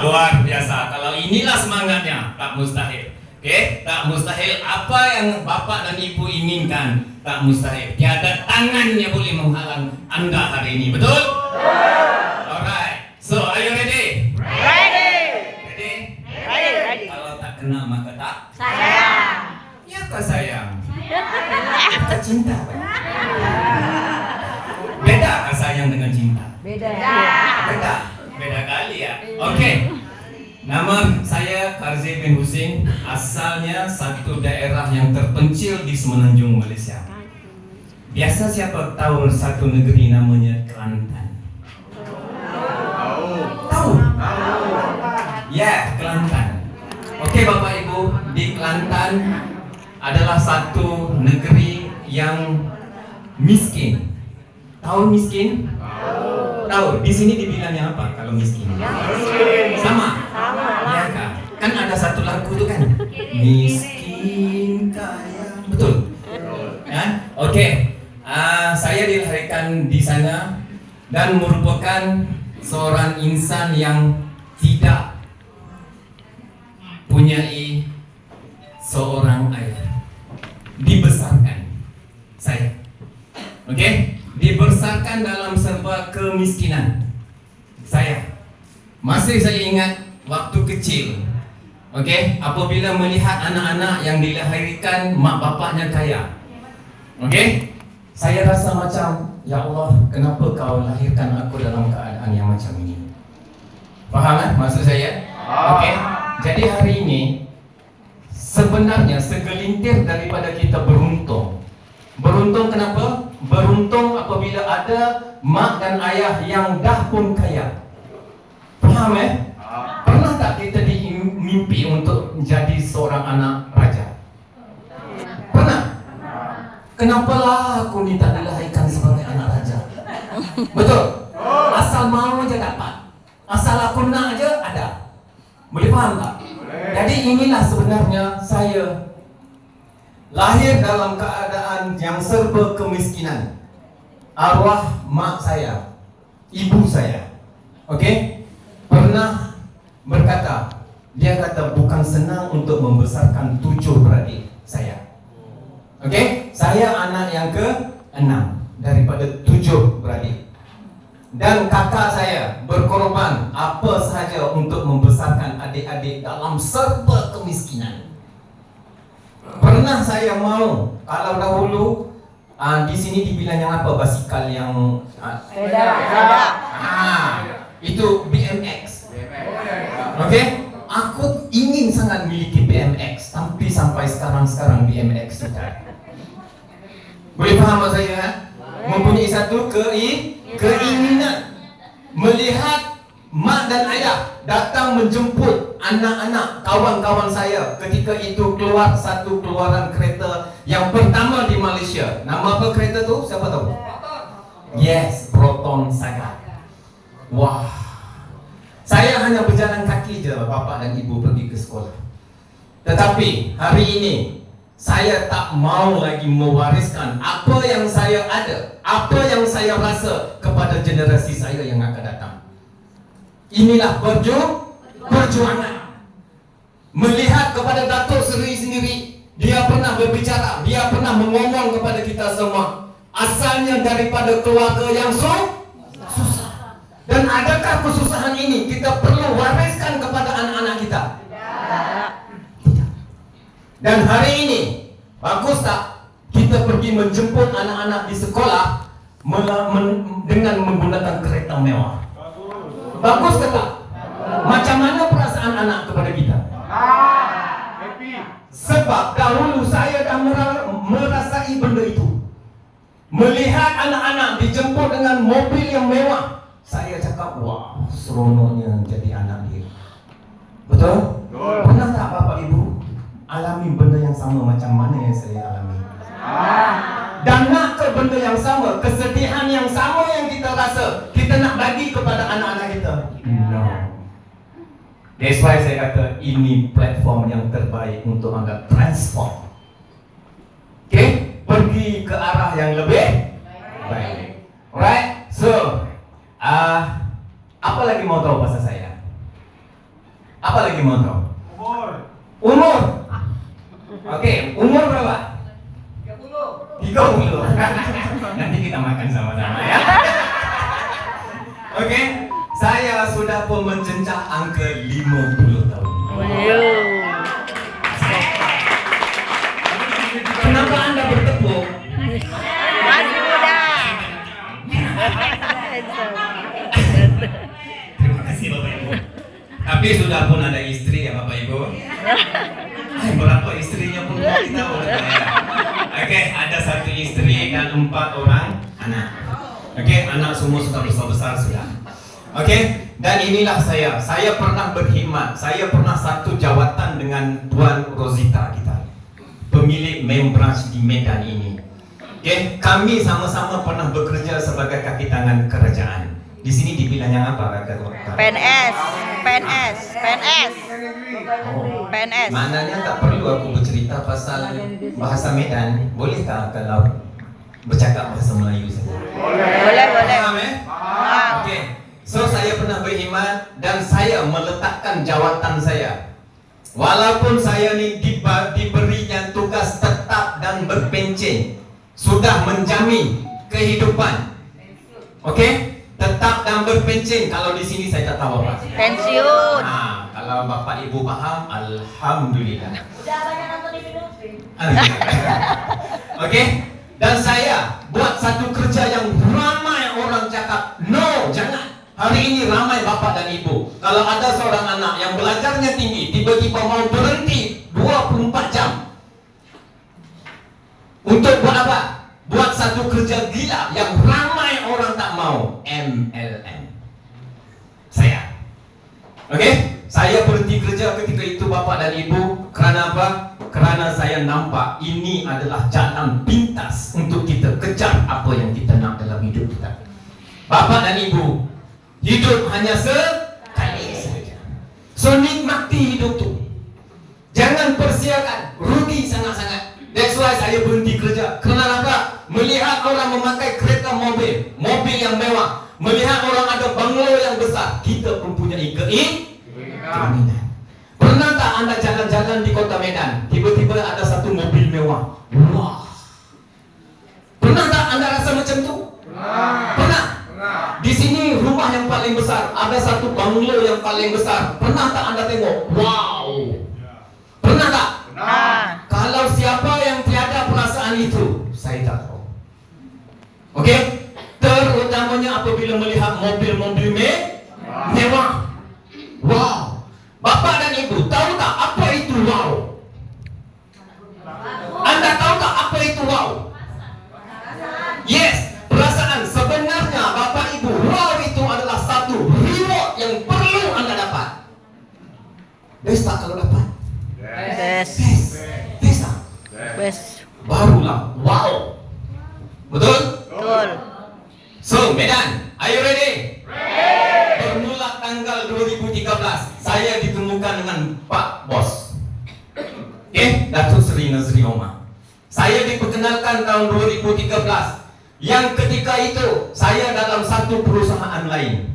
luar biasa. Kalau inilah semangatnya, tak mustahil. Oke, tak mustahil. Apa yang Bapak dan Ibu inginkan, tak mustahil. Tiada tangan yang boleh menghalang Anda hari ini. Betul? Alright. So, are you ready? Ready. Ready? Ready. Kalau tak kena maka tak? Sayang. Ya kau sayang. Tak cinta. Beda kah sayang dengan cinta? Beda. Beda. Beda kali ya. Oke. Nama saya Karzi bin Husin, asalnya satu daerah yang terpencil di semenanjung Malaysia. Biasa siapa tahu satu negeri namanya Kelantan? Tahu? Ya, Kelantan. Oke Bapak Ibu, di Kelantan adalah satu negeri yang miskin. Tahu miskin? Tahu. Di sini dibilangnya apa kalau miskin? Sama. Ya kan? Kan ada satu lagu itu kan. Miskin kaya. Betul. Ya? Oke. Saya dilahirkan di sana dan merupakan seorang insan yang tidak punyai seorang ayah. Dibesarkan saya. Oke? Dibesarkan dalam serba kemiskinan. Masih saya ingat waktu kecil. Oke, apabila melihat anak-anak yang dilahirkan mak bapaknya kaya. Oke? Saya rasa macam, ya Allah, kenapa kau lahirkan aku dalam keadaan yang macam ini? Faham kan maksud saya? Oke. Jadi hari ini sebenarnya segelintir daripada kita beruntung. Beruntung kenapa? Beruntung apabila ada mak dan ayah yang dah pun kaya. Faham Pernah tak kita dimimpi untuk menjadi seorang anak raja? Pernah? Kenapalah aku ni tak dilahirkan sebagai anak raja? Betul? Asal mau aja dapat. Asal aku nak aja ada. Boleh faham tak? Jadi inilah sebenarnya saya lahir dalam keadaan yang serba kemiskinan. Arwah mak saya, ibu saya, pernah berkata, dia kata bukan senang untuk membesarkan 7 beradik saya. Saya anak yang ke-6 daripada 7 beradik. Dan kakak saya berkorban apa sahaja untuk membesarkan adik-adik dalam serba kemiskinan. Pernah saya mau, kalau dahulu di sini dibilang yang apa, basikal yang itu BMX. Aku ingin sangat memiliki BMX, tapi sampai sekarang BMX sudah. Boleh faham maksud saya? Mempunyai satu keinginan melihat mak dan ayah datang menjemput anak-anak kawan-kawan saya ketika itu keluar satu keluaran kereta yang pertama di Malaysia. Nama apa kereta tu? Siapa tahu? Yes, Proton Saga. Wah, saya hanya berjalan kaki je bapak dan ibu pergi ke sekolah. Tetapi hari ini saya tak mau lagi mewariskan apa yang saya ada, apa yang saya rasa kepada generasi saya yang akan datang. Inilah perjuangan. Melihat kepada Datuk Seri sendiri, dia pernah berbicara, dia pernah mengomong kepada kita semua, asalnya daripada keluarga yang susah. Dan adakah kesusahan ini kita perlu wariskan kepada anak-anak kita? Tidak. Dan hari ini, bagus tak kita pergi menjemput anak-anak di sekolah dengan menggunakan kereta mewah? Bagus ke tak? Macam mana perasaan anak kepada kita? Happy. Sebab dahulu saya dah merasai benda itu. Melihat anak-anak dijemput dengan mobil yang mewah, saya cakap, wah, seronoknya jadi anak dia. Betul? Pernah tak Bapak Ibu alami benda yang sama macam mana yang saya alami? Dan nak ke benda yang sama, kesedihan yang sama yang kita rasa, kita nak bagi kepada anak-anak kita? No. That's why saya kata ini platform yang terbaik untuk anda transform. Pergi ke arah yang lebih baik. Alright? So, apa lagi mau tahu pasal saya? Apa lagi mau tahu? Umur. Umur. Oke, umur berapa? 30. Nanti kita makan sama-sama ya. Oke, saya sudah pun mencencah angka 50 tahun. Kenapa Anda bertepuk? Masih muda. Terima kasih Bapak Ibu. Tapi sudah pun ada istri ya Bapak Ibu. Berapa istrinya pun kita udah ya. Oke, ada 1 istri dan 4 orang anak. Oke, anak semua sudah besar-besar sudah. Oke, dan inilah saya. Saya pernah berkhidmat. Saya pernah satu jawatan dengan Tuan Rosita kita, pemilik Membranch di Medan ini. Oke, kami sama-sama pernah bekerja sebagai kaki tangan kerajaan. Di sini dibilangnya apa? PNS. PNS. Maknanya tak perlu aku bercerita pasal bahasa Medan. Bolehkah kalau bercakap bahasa Melayu saja? Boleh. Paham ya? Wow. Okey. So saya pernah berkhidmat dan saya meletakkan jawatan saya. Walaupun saya ni diberinya tugas tetap dan berpencen, sudah menjamin kehidupan. Okey? Tetap dan berpencen. Kalau di sini saya tak tahu apa. Pensiun. Kalau Bapak Ibu paham, alhamdulillah. Udah banyak nonton di film. Okey? Dan saya buat satu kerja yang ramai orang cakap, no, jangan. Hari ini ramai bapak dan ibu. Kalau ada seorang anak yang belajarnya tinggi, tiba-tiba mau berhenti 24 jam. Untuk buat apa? Buat satu kerja gila yang ramai orang tak mau. MLM. Saya. Okey? Saya berhenti kerja ketika itu bapak dan ibu. Kerana apa? Kerana saya nampak ini adalah jalan pintas untuk kita kejar apa yang kita nak dalam hidup kita. Bapak dan ibu, hidup hanya sekali saja. So nikmati hidup tu. Jangan persiakan, rugi sangat-sangat. That's why saya berhenti kerja. Kerana apa? Melihat orang memakai kereta mobil yang mewah, melihat orang ada banglo yang besar, kita pun punya keinginan. Pernah tak anda jalan-jalan di kota Medan, tiba-tiba ada satu mobil mewah? Wah. Pernah tak anda rasa macam tu? Pernah? Di sini rumah yang paling besar, ada satu banglo yang paling besar. Pernah tak anda tengok? Wow. Pernah tak? Kalau siapa yang tiada perasaan itu, saya tak tahu. Okey? Terutamanya apabila melihat mobil-mobil mewah. Wow. Bapak dan ibu, tahu tak apa itu wow? Anda tahu tak apa itu wow? Yes, perasaan. Sebenarnya bapak ibu, wow itu adalah satu reward yang perlu anda dapat. Best tak kalau dapat? Best. Best tak? Best. Barulah wow. Betul? Betul. So, Medan, are you ready? Bermula tanggal 2013, saya ditemukan dengan Pak Bos. Datuk Seri Nazri Omar. Saya diperkenalkan tahun 2013. Yang ketika itu, saya dalam satu perusahaan lain.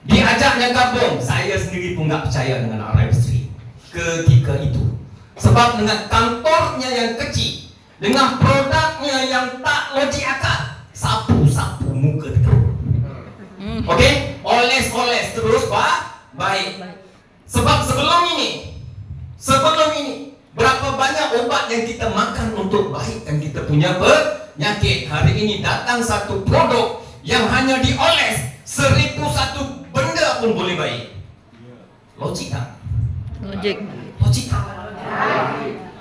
Diajaknya gabung, saya sendiri pun tak percaya dengan RF3 ketika itu. Sebab dengan kantornya yang kecil, dengan produknya yang tak logik akal, sapu-sapu muka terus. Okey, oles-oles terus baik. Sebab sebelum ini berapa banyak obat yang kita makan untuk baikkan kita punya penyakit. Hari ini datang satu produk yang hanya dioles 1001 benda pun boleh baik. Logik tak? Logik. Logik tak?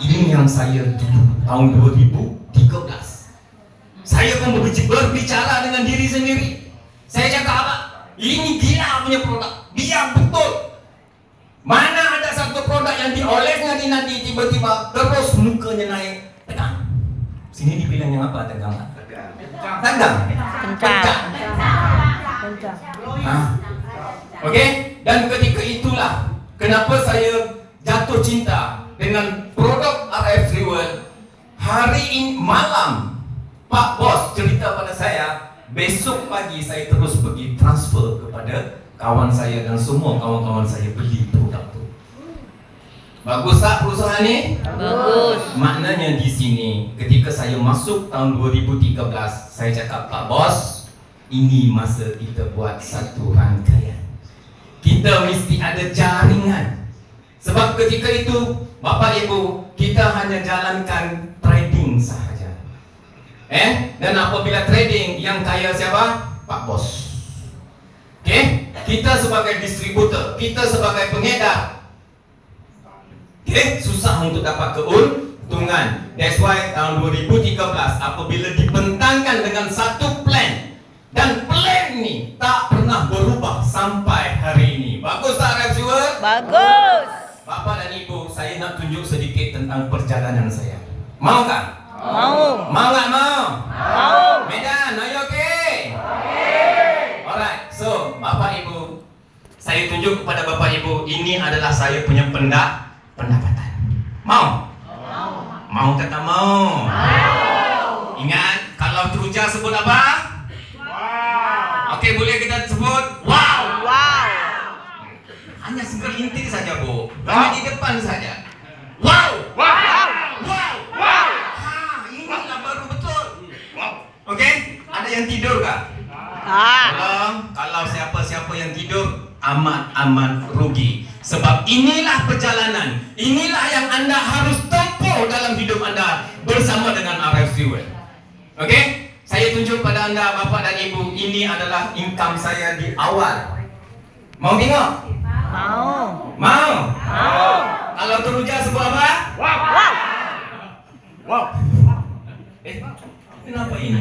Ini yang saya dulu tahun 2013. Saya pun berbicara dengan diri sendiri. Saya cakap apa? Ini gila punya produk. Dia betul. Mana ada satu produk yang diolesnya di nanti tiba-tiba terus mukanya naik tegang. Sini dibilang yang apa tegang? Tegang. Kencang. Okey. Dan ketika itulah kenapa saya jatuh cinta dengan produk RF3 World. Hari ini malam Pak Bos cerita pada saya, besok pagi saya terus pergi transfer kepada kawan saya dan semua kawan-kawan saya beli produk itu. Bagus tak perusahaan ini? Bagus. Maknanya di sini ketika saya masuk tahun 2013, saya cakap, Pak Bos, ini masa kita buat satu rangkaian. Kita mesti ada jaringan. Sebab ketika itu, Bapak Ibu, kita hanya jalankan trading sahaja. Dan apabila trading, yang kaya siapa? Pak Bos. Kita sebagai distributor, kita sebagai pengedar, susah untuk dapat keuntungan. That's why tahun 2013 apabila dibentangkan dengan satu plan, dan plan ni tak pernah berubah sampai hari ini. Bagus tak reviewer? Bagus. Bapak dan Ibu, saya nak tunjuk sedikit tentang perjalanan saya. Mau tak? Mau. Mau tak mau? Mau. Medan, are you okay? Alright, so Bapak Ibu, saya tunjuk kepada Bapak Ibu, ini adalah saya punya pendapatan. Mau? Mau kata mau? Ingat, kalau teruja sebut apa? Okey, boleh kita sebut wow. Wow. Hanya segelintir saja, Bu. Hanya di depan saja. Wow. Inilah baru betul. Okey, ada yang tidur kah? Kalau siapa-siapa yang tidur, amat rugi. Sebab inilah perjalanan, inilah yang anda harus tempuh dalam hidup anda bersama dengan RF Fuel. Okey? Saya tunjuk pada anda, Bapak dan Ibu, ini adalah income saya di awal. Mau tengok? Mau. Mau? Mau. Kalau teruja sebut apa? Wow. Kenapa ini?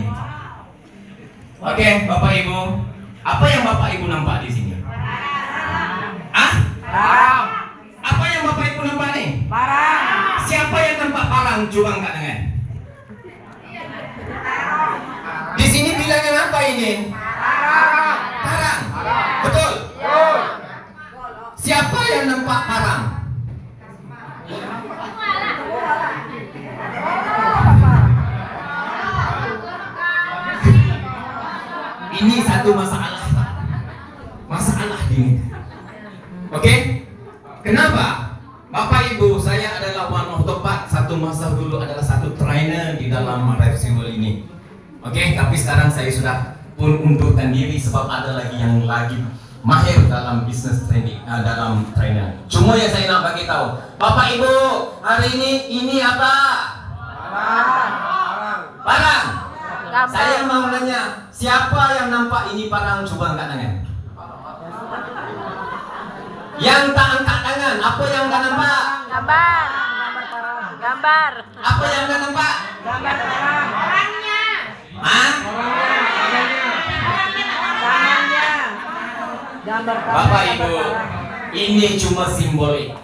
Okey, Bapak Ibu, apa yang Bapak Ibu nampak di sini? Apa yang Bapak Ibu nampak ni? Barang. Siapa yang nampak barang coba angkat tangan? Di sini bilangnya apa ini? Barang. Betul? Siapa yang nampak barang? Ini satu masalah. Masalah di Medan. Okey? Kenapa? Bapak Ibu, saya adalah one of the part. Satu masa dulu adalah satu trainer di dalam RF Fuel ini. Okey, tapi sekarang saya sudah pun undurkan diri sebab ada lagi yang lagi mahir dalam business training, dalam trainer. Cuma yang saya nak bagi tahu, Bapak Ibu, hari ini apa? Barang. Saya mau nanya, siapa yang nampak ini barang? Coba angkat tangan. Yang tak angkat tangan, apa yang tak nampak? Gambar. Apa yang tak nampak? Orangnya. Hah? Bapak Ibu, ini cuma simbolik.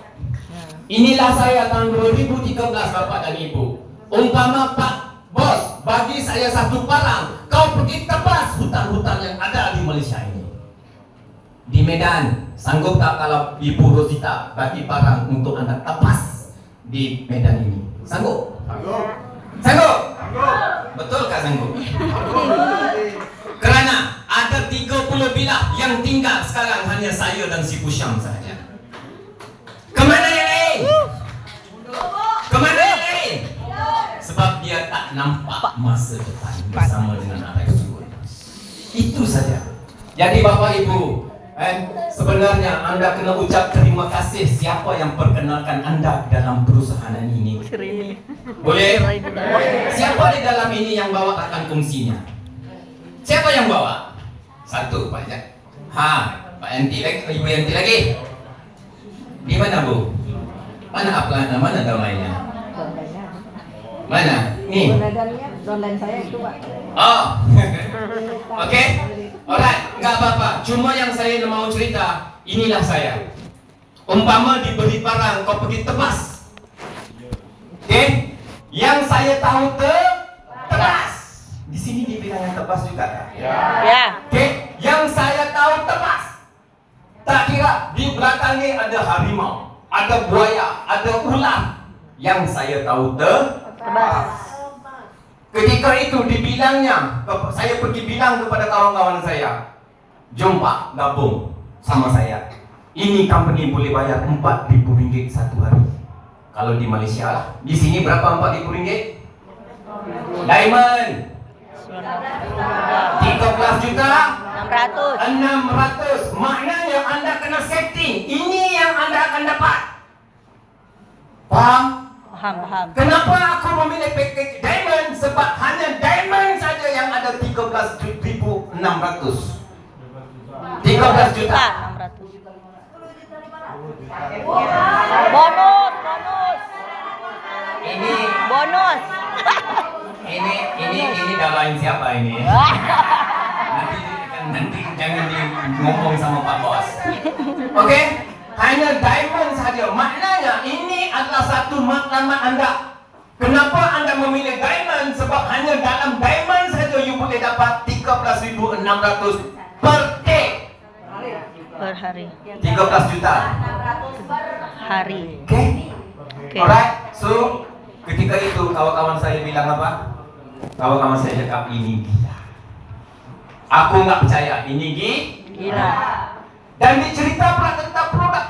Inilah saya tahun 2013, Bapak dan Ibu. Umpama Pak Bos bagi saya satu barang, kau pergi tebas hutan-hutan yang ada di Malaysia ini. Di Medan, sanggup tak kalau Ibu Rosita bagi barang untuk anda tebas di Medan ini? Sanggup? Sanggup? Betulkah sanggup? Kerana ada 30 bilah yang tinggal sekarang hanya saya dan si Pusyam saja. Kemana yang lain? Kemana yang lain? Sebab dia tak nampak masa depan bersama dengan RF Fuel. Itu saja. Jadi Bapak Ibu, sebenarnya anda kena ucap terima kasih siapa yang perkenalkan anda dalam perusahaan ini. Boleh? Siapa di dalam ini yang bawa rakan kongsinya? Siapa yang bawa? Satu, Pak Jack. Pak Yanti lagi, Ibu Yanti lagi. Di mana, Bu? Mana apelana? Mana damainya? Mana? Nih. Downline saya itu, Pak. Oh. Okey. Alright, enggak apa-apa. Cuma yang saya mau cerita, inilah saya. Umpama diberi barang, kau pergi tebas. Okey? Yang saya tahu tebas. Di sini dibilang yang tebas juga tak? Ya. Okey, yang saya tahu tebas. Tak kira di belakangnya ada harimau, ada buaya, ada ular. Yang saya tahu tebas. Ketika itu dibilangnya, saya pergi bilang kepada kawan-kawan saya, jom Pak, gabung. sama saya. Ini company boleh bayar RM4.000 satu hari. Kalau di Malaysia lah. Di sini berapa RM4.000? Diamond 13 juta 600. Maknanya anda kena setting. Ini yang anda akan dapat. Faham? Paham. Kenapa aku memilih package diamond? Sebab hanya diamond saja yang ada 13.600. 13 juta. 600. Bonus. Ini Bonus. ini dalain siapa ini? Nanti jangan di ngomong sama Pak Bos. Oke? Hanya diamond saja. Maknanya ini adalah satu matlamat anda. Kenapa anda memilih diamond? Sebab hanya dalam diamond saja you boleh dapat 13.600 per day. Per hari. 13 juta. Hari. Oke? Oke. Alright. So, ketika itu kawan-kawan saya bilang apa? Kawan-kawan saya cakap ini gila. Aku nggak percaya ini Gila. Dan dicerita pula tentang produk.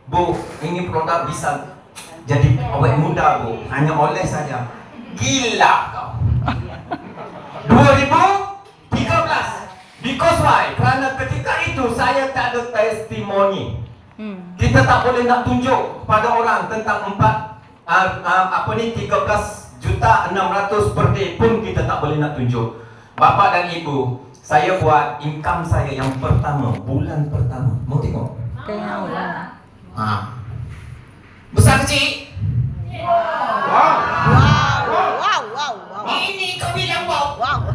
Bu, ini produk bisa jadi awet muda, Bu. Hanya oleh saja. Gila kau. 2013. Because why? Kerana ketika itu saya tak ada testimoni. Kita tak boleh nak tunjuk pada orang tentang 13.600 per day pun kita tak boleh nak tunjuk. Bapak dan Ibu, saya buat income saya yang pertama, bulan pertama. Mau tengok? Tengok. Besar kecil? Wow. Ini kau bilang wow. Wow.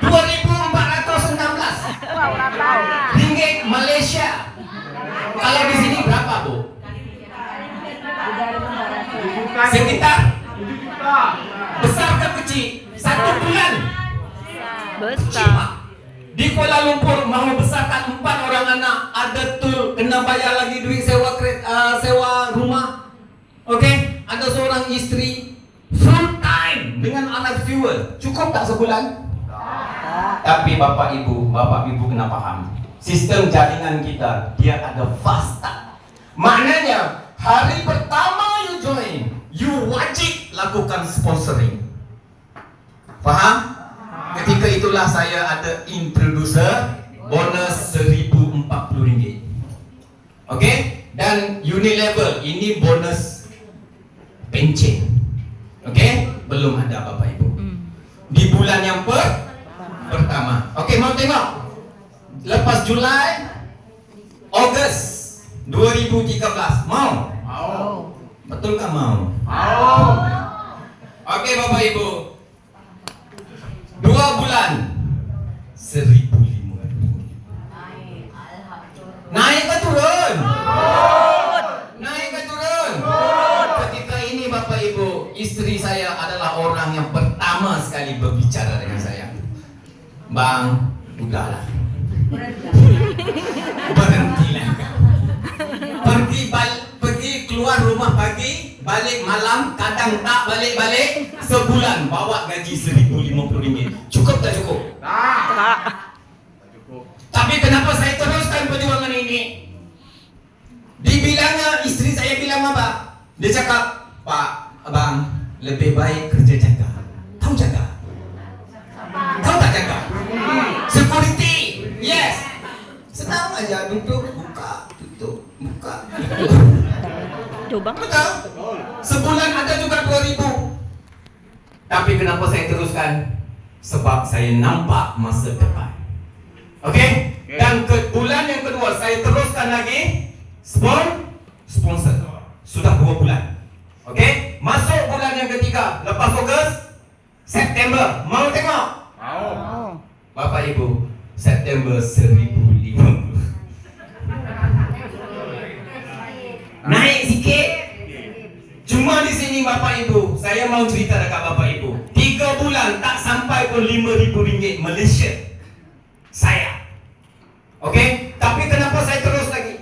2.416 ringgit Malaysia. Kalau di sini berapa, Bu? Sekitar? Besar ke kecil? 1 bulan. Besar. Di Kuala Lumpur mahu besarkan 4 orang anak, ada tu kena bayar lagi duit sewa rumah. Okey, ada seorang isteri full time dengan anak viewer. Cukup tak sebulan? Tapi Bapak Ibu kena faham. Sistem jaringan kita dia ada fast start. Maknanya hari pertama you join, you wajib lakukan sponsoring. Faham? Ketika itulah saya ada introducer bonus RM1,040. Okey? Dan Unilevel ini bonus pencen. Okey? Belum ada Bapak Ibu. Di bulan yang pertama. Okey, mau tengok? Lepas Julai, Ogos 2013. Mau? Betul kan mau? Okey Bapak Ibu. 2 bulan 1,500. Naik ke turun? Naik ke turun? Ketika ini Bapak Ibu, isteri saya adalah orang yang pertama sekali berbicara dengan saya. Bang, udahlah. Berhentilah kau. Pergi keluar rumah pagi, balik malam, kadang tak balik-balik. Sebulan bawa gaji RM1,050. Cukup tak cukup? Tak. Tapi kenapa saya teruskan perjuangan ini? Dibilangnya isteri saya bilang apa? Dia cakap, Pak, Abang, lebih baik kerja jaga. Tahu jaga? Tahu tak jaga? Security. Yes. Senang aja duduk, buka, tutup, buka. Coba. Betul. Sebulan ada juga 2,000. Tapi kenapa saya teruskan? Sebab saya nampak masa depan. Okey? Dan ke bulan yang kedua saya teruskan lagi sponsor. Sudah 2 bulan. Okey? Masuk bulan yang ketiga, lepas Ogos, September. Mau tengok? Mau. Bapak Ibu, September 1,050. Naik sikit. Cuma di sini Bapak Ibu, saya mau cerita dekat Bapak Ibu. 3 bulan tak sampai pun RM5,000 Malaysia. Saya. Okey? Tapi kenapa saya terus lagi?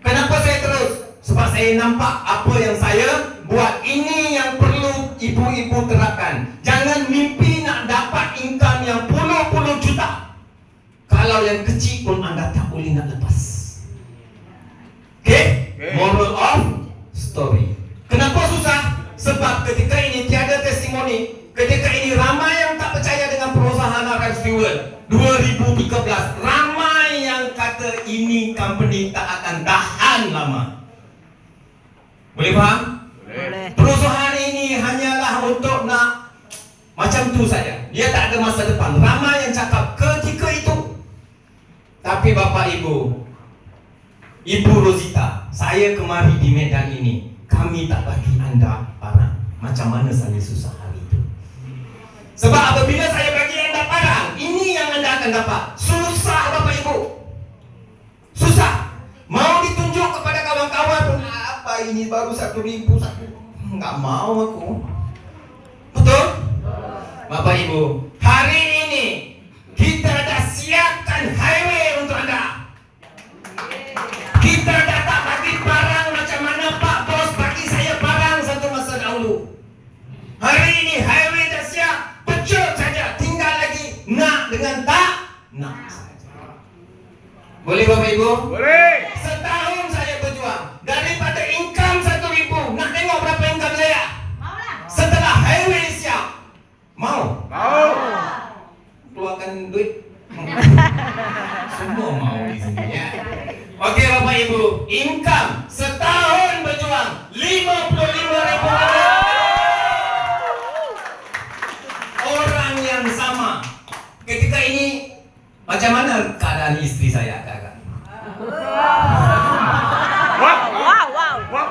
Kenapa saya terus? Sebab saya nampak apa yang saya buat. Ini yang perlu ibu-ibu terapkan. Jangan mimpi nak dapat income yang puluh-puluh juta. Kalau Walau yang kecil pun Anda tak boleh nak lepas. Okay? Moral of story. Kenapa susah? Sebab ketika ini tiada testimoni. Ketika ini ramai yang tak percaya dengan perusahaan Ralph Stewart 2013. Ramai yang kata ini company tak akan tahan lama. Boleh faham? Boleh. Perusahaan ini hanyalah untuk nak macam tu saja. Dia tak ada masa depan. Ramai yang cakap ketika itu. Tapi Bapak Ibu, Ibu Rosita, saya kemari di Medan ini, kami tak bagi anda barang. Macam mana saya susah hari itu. Sebab apabila saya bagi anda barang, ini yang anda akan dapat. Susah Bapak Ibu. Susah. Mau ditunjuk kepada kawan-kawan, apa ini baru 1,000 satu. Enggak mau aku. Betul? Bapak Ibu, hari ini kita dah siapkan highway untuk anda. Kita dah tak bagi barang macam mana Pak Bos bagi saya barang satu masa dahulu. Hari ini highway dah siap, pecut saja. Tinggal lagi nak dengan tak nak saja. Boleh Bapak Ibu? Boleh. Setahun saya berjuang. Daripada income 1,000, nak tengok berapa income saya? Setelah highway siap, mau? Mau. Keluarkan duit. Semua mau di sini ya. Okey Bapak Ibu, income